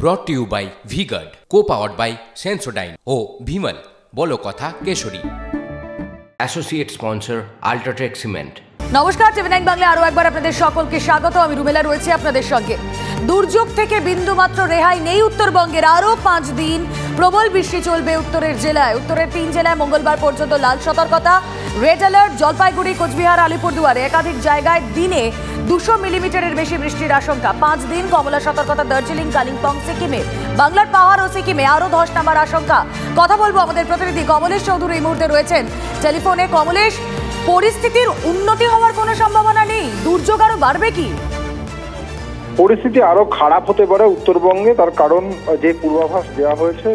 ব্রট to you by V-Guard, co-powered by Sensodyne ও ভিমল বলো কথা কেশরী। Associate sponsor UltraTech cement. নমস্কার, টিভি9 বাংলা আরো একবার আপনাদের সকলকে স্বাগত। আমি রুমেলা রয়েছি আপনাদের সঙ্গে। দুর্যোগ থেকে বিন্দুমাত্র রেহাই নেই উত্তরবঙ্গের। আরো 5 দিন প্রবল বৃষ্টি চলবে উত্তরের জেলায়। উত্তরের 3 জেলায় মঙ্গলবার পর্যন্ত লাল সতর্কতা, রেড অ্যালার্ট। জলপাইগুড়ি, কোচবিহার, আলিপুরদুয়ারে একাধিক জায়গায় দিনে 200 মিলিমিটারের বেশি বৃষ্টির আশঙ্কা। 5 দিন কমলা সতর্কতা দার্জিলিং, কালিম্পং, সিকিমে। বাংলার পাহাড় ও সিকিমে আরো ধস নামার আশঙ্কা। কথা বলবো আমাদের প্রতিনিধি কমলেশ চৌধুরী এই মুহূর্তে রয়েছেন টেলিফোনে। কমলেশ, পরিস্থিতির উন্নতি হওয়ার কোনো সম্ভাবনা নেই? দুর্যোগ আরো বাড়বে কি? পরিস্থিতি আরো খারাপ হতে পারে উত্তরবঙ্গে। তার কারণ যে পূর্বাভাস দেওয়া হয়েছে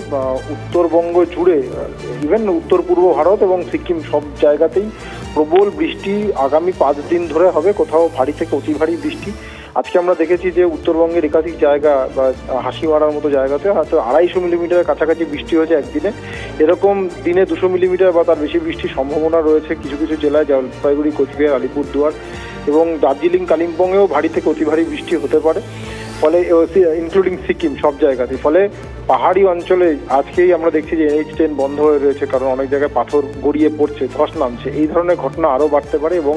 উত্তরবঙ্গ জুড়ে, ইভেন উত্তর পূর্ব ভারত এবং সিকিম সব জায়গাতেই প্রবল বৃষ্টি আগামী 5 দিন ধরে হবে, কোথাও ভারী থেকে অতি ভারী বৃষ্টি। আজকে আমরা দেখেছি যে উত্তরবঙ্গের একাধিক জায়গা বা হাসিমারার মতো জায়গাতে হয়তো 250 মিলিমিটারের কাছাকাছি বৃষ্টি হয়েছে একদিনে। এরকম দিনে 200 মিলিমিটার বা তার বেশি বৃষ্টির সম্ভাবনা রয়েছে কিছু কিছু জেলায়, জলপাইগুড়ি, কোচবিহার, আলিপুরদুয়ার এবং দার্জিলিং, কালিম্পংয়েও ভারী থেকে অতি ভারী বৃষ্টি হতে পারে। ফলে ইনক্লুডিং সিকিম সব জায়গাতেই। ফলে পাহাড়ি অঞ্চলে আজকেই আমরা দেখছি যে NH10 বন্ধ হয়ে রয়েছে, কারণ অনেক জায়গায় পাথর গড়িয়ে পড়ছে, ধস নামছে। এই ধরনের ঘটনা আরও বাড়তে পারে এবং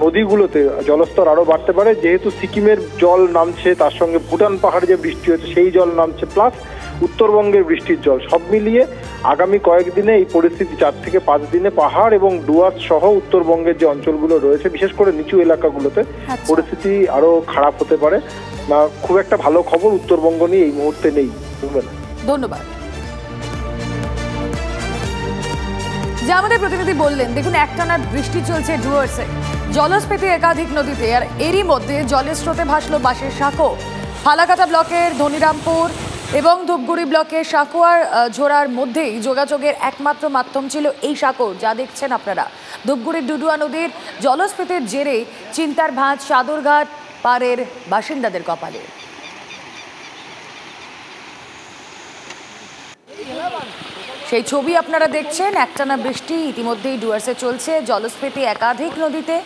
নদীগুলোতে জলস্তর আরও বাড়তে পারে। যেহেতু সিকিমের জল নামছে, তার সঙ্গে ভুটান পাহাড়ে যে বৃষ্টি হচ্ছে সেই জল নামছে, প্লাস উত্তরবঙ্গের বৃষ্টির জল, সব মিলিয়ে আগামী কয়েকদিনে এই পরিস্থিতি 4 থেকে 5 দিনে পাহাড় এবং ডুয়ার্স সহ উত্তরবঙ্গের যে অঞ্চলগুলো রয়েছে, বিশেষ করে নিচু এলাকাগুলোতে পরিস্থিতি আরো খারাপ হতে পারে। খুব একটা ভালো খবর উত্তরবঙ্গ নিয়ে এই মুহূর্তে নেই। ধন্যবাদ। যে আমাদের প্রতিনিধি বললেন, দেখুন একটানা বৃষ্টি চলছে ডুয়ার্সে, জলস্ফীতি একাধিক নদীতে, আর এরই মধ্যে জলের স্রোতে ভাসলো বাঁশের সাঁকো। ফালাকাটা ব্লকের ধনিরামপুর এবং ধূপগুড়ি ব্লকের সাঁকোয়ার ঝোড়ার মধ্যেই যোগাযোগের একমাত্র মাধ্যম ছিল এই সাঁকো, যা দেখছেন আপনারা। ধূপগুড়ির ডুডুয়া নদীর জলস্ফীতির জেরে চিন্তার ভাঁজ সাদরঘাট পাড়ের বাসিন্দাদের কপালে। সেই ছবি আপনারা দেখছেন। একটানা বৃষ্টি ইতিমধ্যেই ডুয়ার্সে চলছে, জলস্ফীতি একাধিক নদীতে,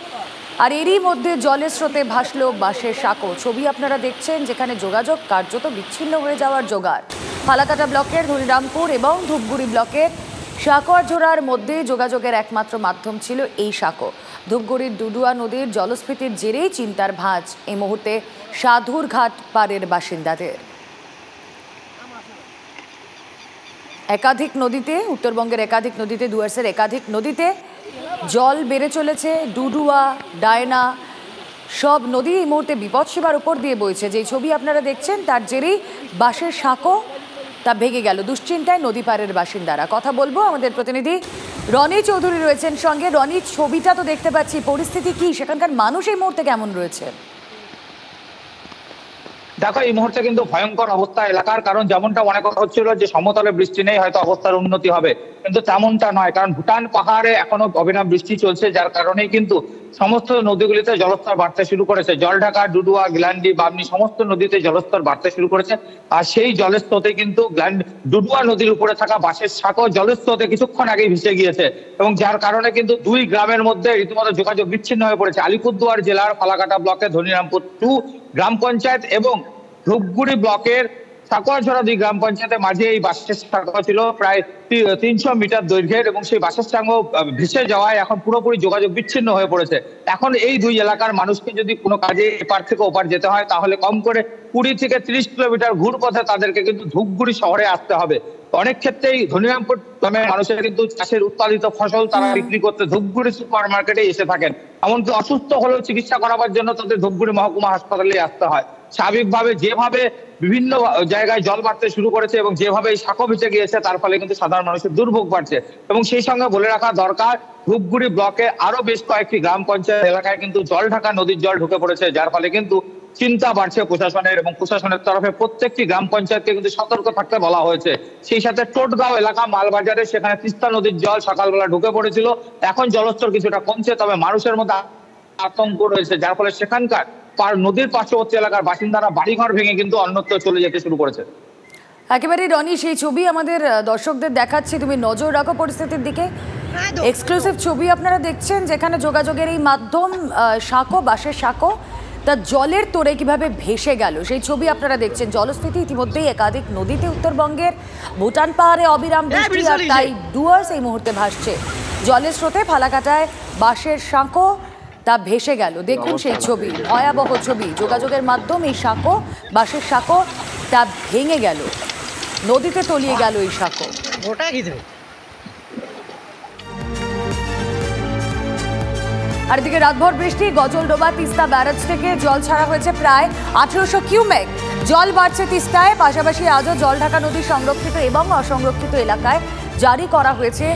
আর এরই মধ্যে জলের স্রোতে ভাসলো বাঁশের সাঁকো। ছবি আপনারা দেখছেন, যেখানে যোগাযোগ কার্যত বিচ্ছিন্ন হয়ে যাওয়ার জোগাড়। ফালাকাটা ব্লকের ধনিরামপুর এবং ধূপগুড়ি ব্লকের সাঁকোয়ারঝোড়ার মধ্যে যোগাযোগের একমাত্র মাধ্যম ছিল এই সাঁকো। ধূপগুড়ির ডুডুয়া নদীর জলস্ফীতির জেরেই চিন্তার ভাঁজ এই মুহূর্তে সাধুরঘাট পাড়ের বাসিন্দাদের। একাধিক নদীতে, উত্তরবঙ্গের একাধিক নদীতে, ডুয়ার্সের একাধিক নদীতে জল বেড়ে চলেছে। ডুডুয়া, ডায়না সব নদী এই মুহূর্তে বিপদসীমার উপর দিয়ে বইছে। যেই ছবি আপনারা দেখছেন, তার জেরেই বাঁশের সাঁকো তা ভেঙে গেল। দুশ্চিন্তায় নদী পাড়ের বাসিন্দারা। কথা বলবো আমাদের প্রতিনিধি রনি চৌধুরী রয়েছেন সঙ্গে। রনি, ছবিটা তো দেখতে পাচ্ছি, পরিস্থিতি কি সেখানকার মানুষ এই মুহূর্তে কেমন রয়েছে? দেখো, এই মুহূর্তে কিন্তু ভয়ঙ্কর অবস্থা এলাকার। কারণ যেমনটা মনে করা হচ্ছিল যে সমতলে বৃষ্টি নেই, হয়তো অবস্থার উন্নতি হবে, কিন্তু তেমনটা নয়। কারণ ভুটান পাহাড়ে এখনো অবিরাম বৃষ্টি চলছে, যার কারণেই কিন্তু সমস্ত নদীগুলিতে জলস্তর বাড়তে শুরু করেছে। জলঢাকা, ডুডুয়া, গিলান্ডি, বামনি সমস্ত নদীতে জলস্তর বাড়তে শুরু করেছে। আর সেই জলের স্রোতে কিন্তু ডুডুয়া নদীর উপরে থাকা বাঁশের সাঁকো জলের স্রোতে কিছুক্ষণ আগেই ভেসে গিয়েছে, এবং যার কারণে কিন্তু 2 গ্রামের মধ্যে রীতিমতো যোগাযোগ বিচ্ছিন্ন হয়ে পড়েছে। আলিপুরদুয়ার জেলার ফালাকাটা ব্লকের ধনিরামপুর 2 গ্রাম পঞ্চায়েত এবং ধূপগুড়ি ব্লকের সাঁকোয়ারঝোড়া 2 গ্রাম পঞ্চায়েতের মাঝে এই বাঁশের সাঁকো ছিল প্রায় 300 মিটার দৈর্ঘ্যের, এবং সেই বাঁশের সাঁকো ভেসে যাওয়ায় এখন পুরোপুরি যোগাযোগ বিচ্ছিন্ন হয়ে পড়েছে। এখন এই 2 এলাকার মানুষকে যদি কোনো কাজে এপার থেকে ওপার যেতে হয়, তাহলে কম করে 20 থেকে 30 কিলোমিটার ঘুর পথে তাদেরকে কিন্তু ধূপগুড়ি শহরে আসতে হবে। অনেক ক্ষেত্রেই ধনিরামপুর গ্রামের মানুষের কিন্তু চাষের উৎপাদিত ফসল তারা বিক্রি করতে ধূপগুড়ি সুপার মার্কেটে এসে থাকেন। এমনকি অসুস্থ হলেও চিকিৎসা করাবার জন্য তাদের ধূপগুড়ি মহকুমা হাসপাতালে আসতে হয়। স্বাভাবিকভাবে যেভাবে বিভিন্ন জায়গায় জল বাড়তে শুরু করেছে এবং যেভাবে এই সাঁকো ভেসে গিয়েছে, তার ফলে কিন্তু সাধারণ মানুষের দুর্ভোগ বাড়ছে। এবং সেই সঙ্গে বলে রাখা দরকার, ধূপগুড়ি ব্লকে আরো বেশ কয়েকটি গ্রাম পঞ্চায়েত এলাকায় কিন্তু জলঢাকা নদীর জল ঢুকে পড়েছে, যার ফলে কিন্তু চিন্তা বাড়ছে প্রশাসনের, এবং প্রশাসনের তরফে প্রত্যেকটি গ্রাম পঞ্চায়েতকে কিন্তু সতর্ক থাকতে বলা হয়েছে। সেই সাথে টোটগাঁও এলাকা মালবাজারে, সেখানে তিস্তা নদীর জল সকালবেলা ঢুকে পড়েছিল, এখন জলস্তর কিছুটা কমছে, তবে মানুষের মধ্যে আতঙ্ক রয়েছে, যার ফলে সেখানকার নদীর পার্শ্ববর্তী এলাকার বাসিন্দারা বাড়িঘর ভেঙে কিন্তু অন্যত্র চলে যেতে শুরু করেছে। একেবারে রনি, সেই ছবি আমাদের দর্শকদের দেখাচ্ছি, তুমি নজর রাখো পরিস্থিতির দিকে। এক্সক্লুসিভ ছবি আপনারা দেখছেন, যেখানে যোগাযোগের এই মাধ্যম সাঁকো, বাঁশের সাঁকো তা জলের তোড়ে কিভাবে ভেসে গেল সেই ছবি আপনারা দেখছেন। জলস্থিতি ইতিমধ্যেই একাধিক নদীতে উত্তরবঙ্গের, ভুটান পাহাড়ে অবিরাম বৃষ্টি, আর তাই ডুয়ার্স এই মুহূর্তে ভাসছে। জলের স্রোতে ফালাকাটায় বাঁশের সাঁকো তা ভেসে গেল। দেখুন সেই ছবি, ভয়াবহ ছবি। যোগাযোগের মাধ্যমে এই সাঁকো, বাঁশের সাঁকো তা ভেঙে গেল, নদীতে তলিয়ে গেল এই সাঁকো। আর এদিকে রাতভর বৃষ্টি, গজলডোবা তিস্তা ব্যারাজ থেকে জল ছাড়া হয়েছে প্রায় 1800 কিউমেক। জল বাড়ছে তিস্তায়, পাশাপাশি আজও জলঢাকা নদীর সংরক্ষিত এবং অসংরক্ষিত এলাকায় জারি করা হয়েছে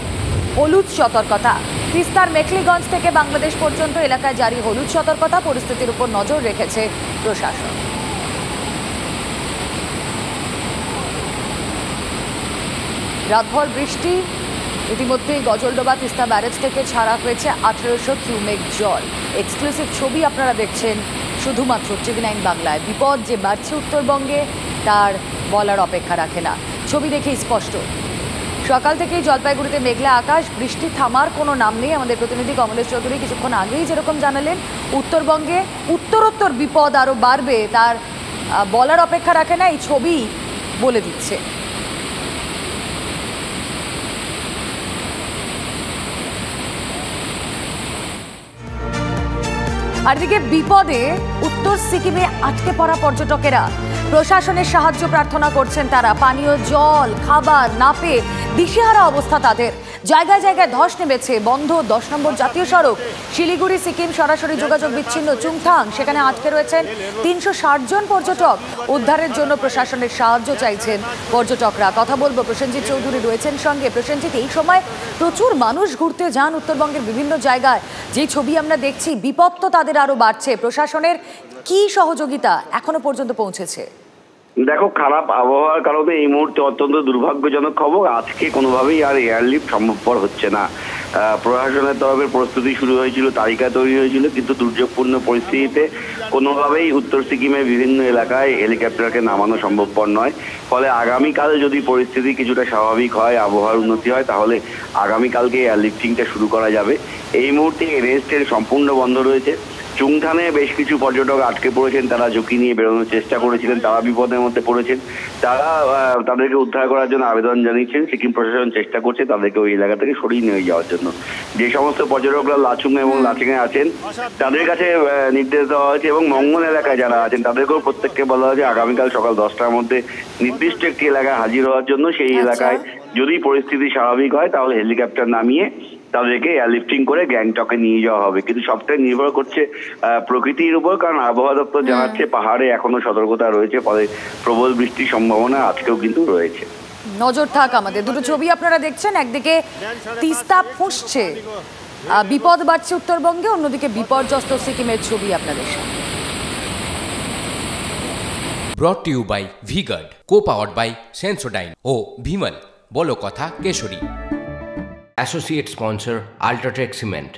হলুদ সতর্কতা। তিস্তার মেখলিগঞ্জ থেকে বাংলাদেশ পর্যন্ত এলাকায় জারি হলুদ সতর্কতা। পরিস্থিতির উপর নজর রেখেছে প্রশাসন। রাতভর বৃষ্টি, ইতিমধ্যেই গজলডোবা তিস্তা ব্যারেজ থেকে ছাড়া হয়েছে 1800 কিউমেক জল। এক্সক্লুসিভ ছবি আপনারা দেখছেন শুধুমাত্র TV9 বাংলায়। বিপদ যে বাড়ছে উত্তরবঙ্গে তার বলার অপেক্ষা রাখে না, ছবি দেখেই স্পষ্ট। সকাল থেকেই জলপাইগুড়িতে মেঘলা আকাশ, বৃষ্টি থামার কোনো নাম নেই। আমাদের প্রতিনিধি কমলেশ চৌধুরী কিছুক্ষণ আগেই যেরকম জানালেন, উত্তরবঙ্গে উত্তরোত্তর বিপদ আরও বাড়বে তার বলার অপেক্ষা রাখে না, এই ছবি বলে দিচ্ছে। আর দিকে বিপদে উত্তর সিকিমে আটকে পড়া পর্যটকেরা, প্রশাসনের সাহায্য প্রার্থনা করছেন তারা। পানীয় জল, খাবার না পেয়ে দিশেহারা অবস্থা তাদের। জায়গায় জায়গায় ধস নেমেছে, বন্ধ 10 নম্বর জাতীয় সড়ক। শিলিগুড়ি সিকিম সরাসরি যোগাযোগ বিচ্ছিন্ন। চুংথাং, সেখানে আটকে রয়েছেন 360 জন পর্যটক। উদ্ধারের জন্য প্রশাসনের সাহায্য চাইছেন পর্যটকরা। কথা বলবো, প্রসেনজিৎ চৌধুরী রয়েছেন সঙ্গে। প্রসেনজিৎ, এই সময় প্রচুর মানুষ ঘুরতে যান উত্তরবঙ্গের বিভিন্ন জায়গায়, যে ছবি আমরা দেখছি, বিপদ তো তাদের আরো বাড়ছে। প্রশাসনের কি সহযোগিতা এখনো পর্যন্ত পৌঁছেছে? দেখো, খারাপ আবহাওয়ার কারণে এই মুহূর্তে অত্যন্ত দুর্ভাগ্যজনক খবর, আজকে কোনোভাবেই আর এয়ারলিফট সম্ভবপর হচ্ছে না। প্রশাসনের তরফে প্রস্তুতি শুরু হয়েছিল, তালিকা তৈরি হয়েছিল, কিন্তু দুর্যোগপূর্ণ পরিস্থিতিতে কোনোভাবেই উত্তর সিকিমের বিভিন্ন এলাকায় হেলিকপ্টারকে নামানো সম্ভবপর নয়। ফলে আগামীকাল যদি পরিস্থিতি কিছুটা স্বাভাবিক হয়, আবহাওয়ার উন্নতি হয়, তাহলে আগামীকালকে এয়ারলিফটিংটা শুরু করা যাবে। এই মুহূর্তে রেস্টের সম্পূর্ণ বন্ধ রয়েছে। চুংথানে বেশ কিছু পর্যটক আটকে পড়েছেন, তারা ঝুঁকি নিয়ে বেরোনোর চেষ্টা করেছিলেন, তারা বিপদের মধ্যে পড়েছেন। তাদেরকে উদ্ধার করার জন্য আবেদন জানিয়েছেন। সিকিম প্রশাসন চেষ্টা করছে তাদেরকে ওই এলাকা থেকে সরিয়ে নিয়ে যাওয়ার জন্য। যে সমস্ত পর্যটকরা লাচুং এবং লাচেংয়ে আছেন তাদের কাছে নির্দেশ দেওয়া হয়েছে, এবং মঙ্গল এলাকায় যারা আছেন তাদেরকেও প্রত্যেককে বলা হয়েছে আগামীকাল সকাল 10টার মধ্যে নির্দিষ্ট একটি এলাকায় হাজির হওয়ার জন্য। সেই এলাকায় যদি পরিস্থিতি স্বাভাবিক হয় তাহলে হেলিকপ্টার নামিয়ে তাদেরকে এয়ারলিফটিং করে গ্যাংটকে নিয়ে যাওয়া হবে। কিন্তু সবটাই নির্ভর করছে প্রকৃতির উপর, কারণ আবহাওয়া দপ্তর জানাচ্ছে পাহাড়ে এখনো সতর্কতা রয়েছে, ফলে প্রবল বৃষ্টির সম্ভাবনা আজকেও কিন্তু রয়েছে। নজর থাক আমাদের। দুটো ছবি আপনারা দেখছেন, একদিকে তিস্তা ফুঁসছে, বিপদ বাড়ছে উত্তরবঙ্গে, অন্যদিকে বিপর্যস্ত সিকিমের ছবি আপনাদের সামনে। Brought to you by V-Guard, co-powered by Sensodyne O Vimal, বলো কথা Keshari. Associate sponsor Ultratech Cement।